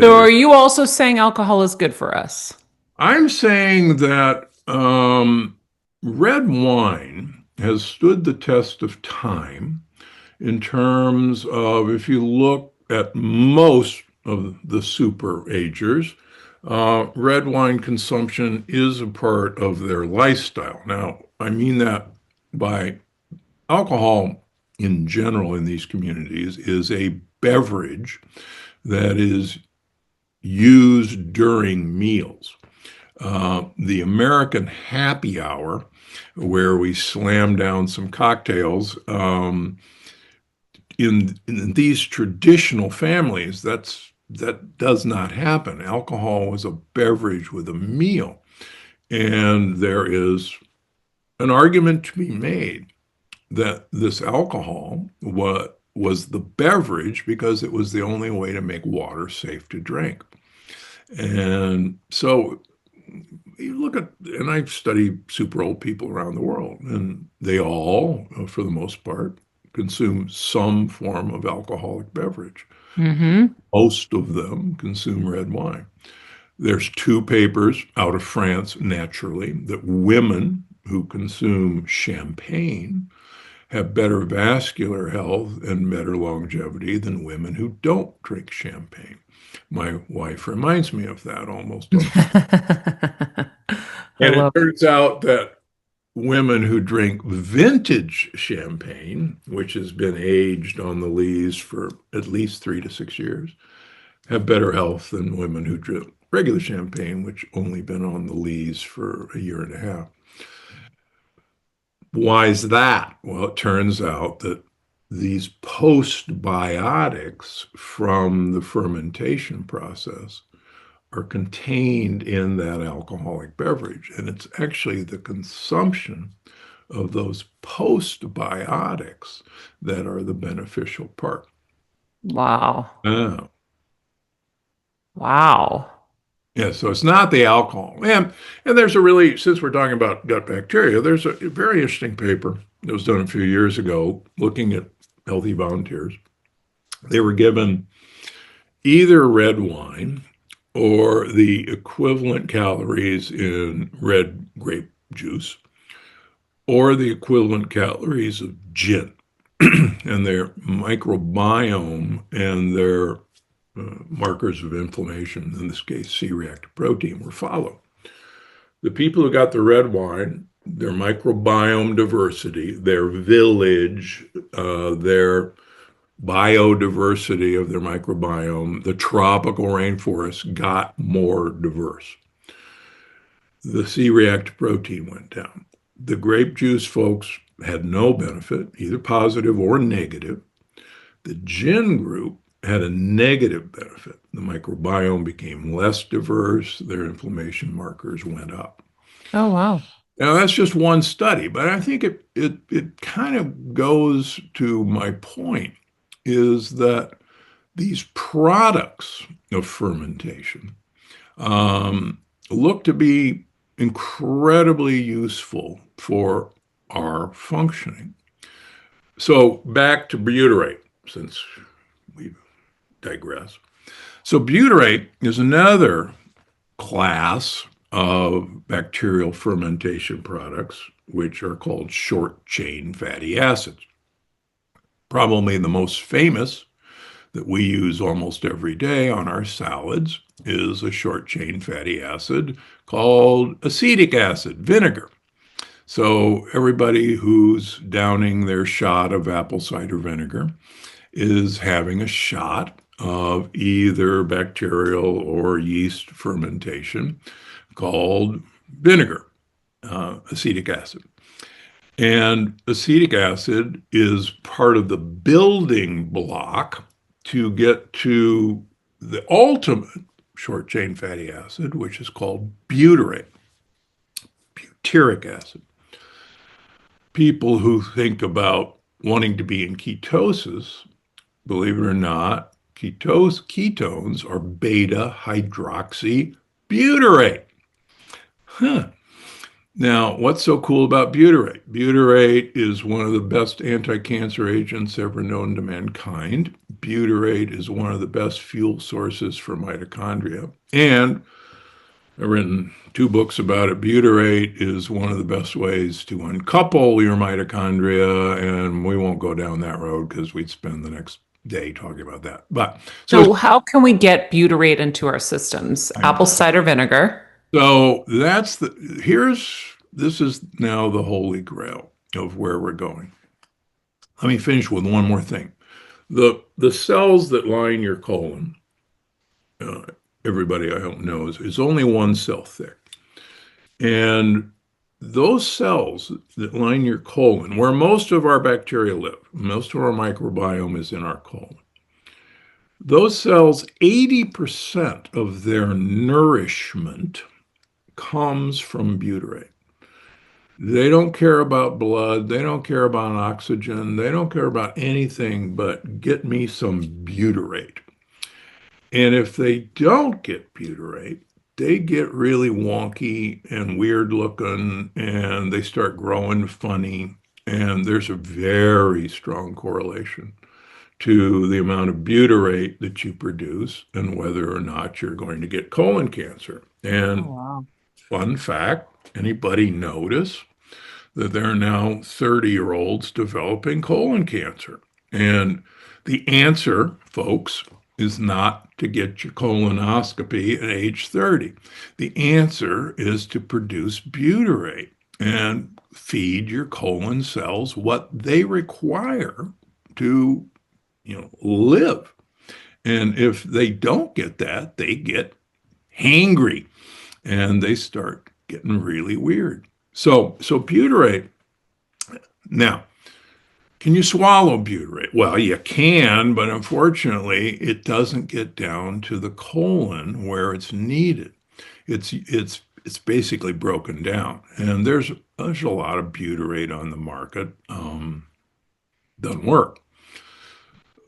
So There, are you also saying alcohol is good for us? I'm saying that red wine has stood the test of time in terms of if you look at most of the super agers, red wine consumption is a part of their lifestyle. Now, I mean that by alcohol in general in these communities is a beverage that is used during meals. The American happy hour, where we slam down some cocktails, in these traditional families, that does not happen. Alcohol is a beverage with a meal, and there is an argument to be made that this alcohol was the beverage because it was the only way to make water safe to drink. And so you look at, and I've studied super old people around the world, and they all, for the most part, consume some form of alcoholic beverage. Mm-hmm. Most of them consume red wine. There's two papers out of France, naturally, that women who consume champagne have better vascular health and better longevity than women who don't drink champagne. My wife reminds me of that almost on. I And it love it. turns out that women who drink vintage champagne, which has been aged on the lees for at least 3 to 6 years, have better health than women who drink regular champagne, which only been on the lees for a year and a half. Why is that? Well, it turns out that these postbiotics from the fermentation process are contained in that alcoholic beverage. And it's actually the consumption of those postbiotics that are the beneficial part. Wow. Ah, Wow. yeah, so it's not the alcohol. And there's a really, since we're talking about gut bacteria, there's a very interesting paper that was done a few years ago looking at healthy volunteers. They were given either red wine or the equivalent calories in red grape juice or the equivalent calories of gin. And their microbiome and their markers of inflammation, in this case, C-reactive protein, were followed. The people who got the red wine, their microbiome diversity, their village, their biodiversity of their microbiome, the tropical rainforest got more diverse. The C-reactive protein went down. The grape juice folks had no benefit, either positive or negative. The gin group had a negative benefit. The microbiome became less diverse, their inflammation markers went up. Oh, wow. Now, that's just one study, but I think it kind of goes to my point is that these products of fermentation um, look to be incredibly useful for our functioning. So back to butyrate, since we digress. So butyrate is another class of bacterial fermentation products, which are called short chain fatty acids. Probably the most famous that we use almost every day on our salads is a short chain fatty acid called acetic acid, vinegar. So everybody who's downing their shot of apple cider vinegar is having a shot of either bacterial or yeast fermentation called vinegar, acetic acid. And acetic acid is part of the building block to get to the ultimate short chain fatty acid, which is called butyrate, butyric acid. People who think about wanting to be in ketosis, believe it or not, ketones are beta hydroxybutyrate. Huh. Now, what's so cool about butyrate? Butyrate is one of the best anti-cancer agents ever known to mankind butyrate is one of the best fuel sources for mitochondria. And I've written 2 books about it. Butyrate is one of the best ways to uncouple your mitochondria, and we won't go down that road because we'd spend the next day talking about that. But So how can we get butyrate into our systems? Apple cider vinegar. so this is now the holy grail of where we're going. Let me finish with one more thing. The cells that line your colon, everybody I hope knows, is only 1 cell thick. And those cells that line your colon, where most of our bacteria live, most of our microbiome is in our colon. Those cells, 80% of their nourishment comes from butyrate. They don't care about blood. They don't care about oxygen. They don't care about anything but get me some butyrate. And if they don't get butyrate, they get really wonky and weird looking, and they start growing funny. And there's a very strong correlation to the amount of butyrate that you produce and whether or not you're going to get colon cancer. And Wow. fun fact, anybody notice that there are now 30-year-olds developing colon cancer? And the answer, folks, is not to get your colonoscopy at age 30. The answer is to produce butyrate and feed your colon cells what they require to, live. And if they don't get that, they get hangry and they start getting really weird. So butyrate. Now, can you swallow butyrate? Well, you can, but unfortunately, it doesn't get down to the colon where it's needed. It's basically broken down, and there's a lot of butyrate on the market. Doesn't work.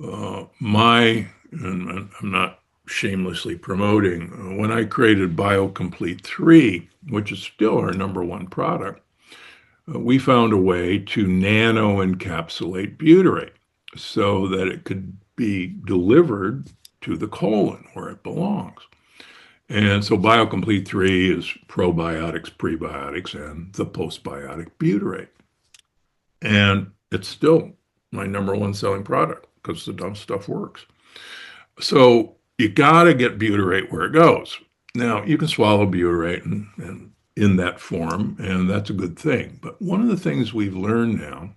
And I'm not shamelessly promoting, when I created BioComplete 3, which is still our #1 product, we found a way to nano encapsulate butyrate so that it could be delivered to the colon where it belongs. And so BioComplete 3 is probiotics, prebiotics, and the postbiotic butyrate. And it's still my #1 selling product because the dumb stuff works. So you got to get butyrate where it goes. Now, you can swallow butyrate and in that form, and that's a good thing. But one of the things we've learned now,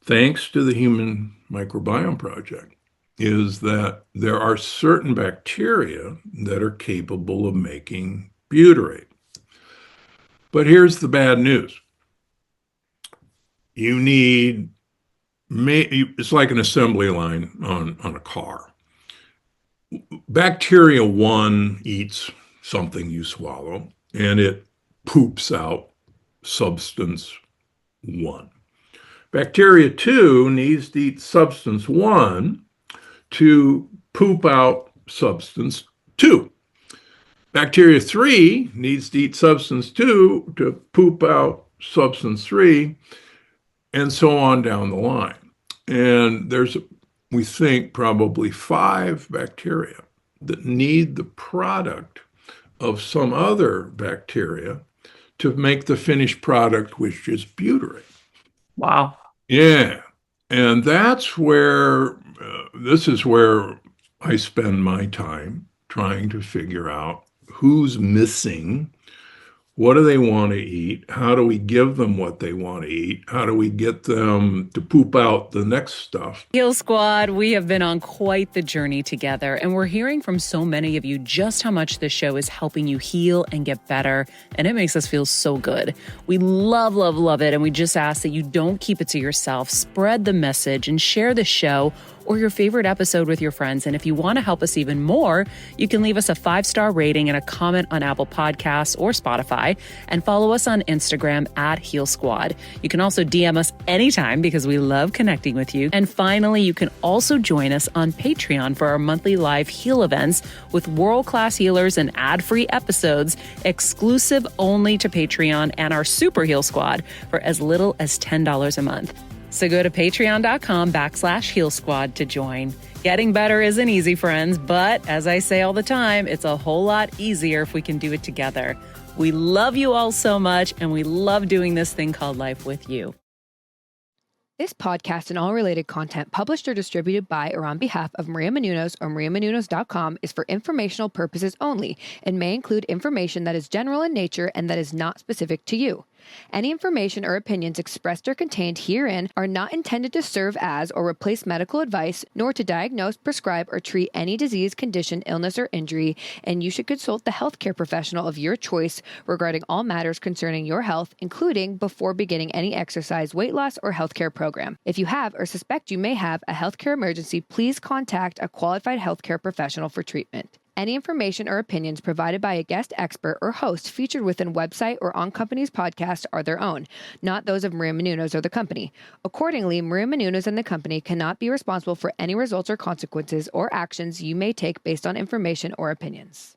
thanks to the Human Microbiome Project, is that there are certain bacteria that are capable of making butyrate. But here's the bad news. You need, it's like an assembly line on a car. Bacteria 1 eats something you swallow, and it poops out substance 1. Bacteria 2 needs to eat substance 1 to poop out substance 2. Bacteria 3 needs to eat substance 2 to poop out substance 3, and so on down the line. And there's, we think, probably 5 bacteria that need the product of some other bacteria to make the finished product, which is butyrate. Wow. Yeah. And that's where, this is where I spend my time trying to figure out who's missing, what do they want to eat, how do we give them what they want to eat, how do we get them to poop out the next stuff. Heal Squad, we have been on quite the journey together, and we're hearing from so many of you just how much this show is helping you heal and get better, and it makes us feel so good. We love, love, love it, and we just ask that you don't keep it to yourself. Spread the message and share the show or your favorite episode with your friends. And if you want to help us even more, you can leave us a 5-star rating and a comment on Apple Podcasts or Spotify, and follow us on Instagram at Heal Squad. You can also DM us anytime because we love connecting with you. And finally, you can also join us on Patreon for our monthly live heal events with world-class healers and ad-free episodes exclusive only to Patreon and our Super Heal Squad for as little as $10 a month. So go to patreon.com/Heal Squad to join. Getting better isn't easy, friends, but as I say all the time, it's a whole lot easier if we can do it together. We love you all so much, and we love doing this thing called life with you. This podcast and all related content published or distributed by or on behalf of Maria Menounos or MariaMenounos.com is for informational purposes only and may include information that is general in nature and that is not specific to you. Any information or opinions expressed or contained herein are not intended to serve as or replace medical advice, nor to diagnose, prescribe, or treat any disease, condition, illness, or injury, and you should consult the healthcare professional of your choice regarding all matters concerning your health, including before beginning any exercise, weight loss, or healthcare program. If you have or suspect you may have a healthcare emergency, please contact a qualified healthcare professional for treatment. Any information or opinions provided by a guest expert or host featured within website or on company's podcast are their own, not those of Maria Menounos or the company. Accordingly, Maria Menounos and the company cannot be responsible for any results or consequences or actions you may take based on information or opinions.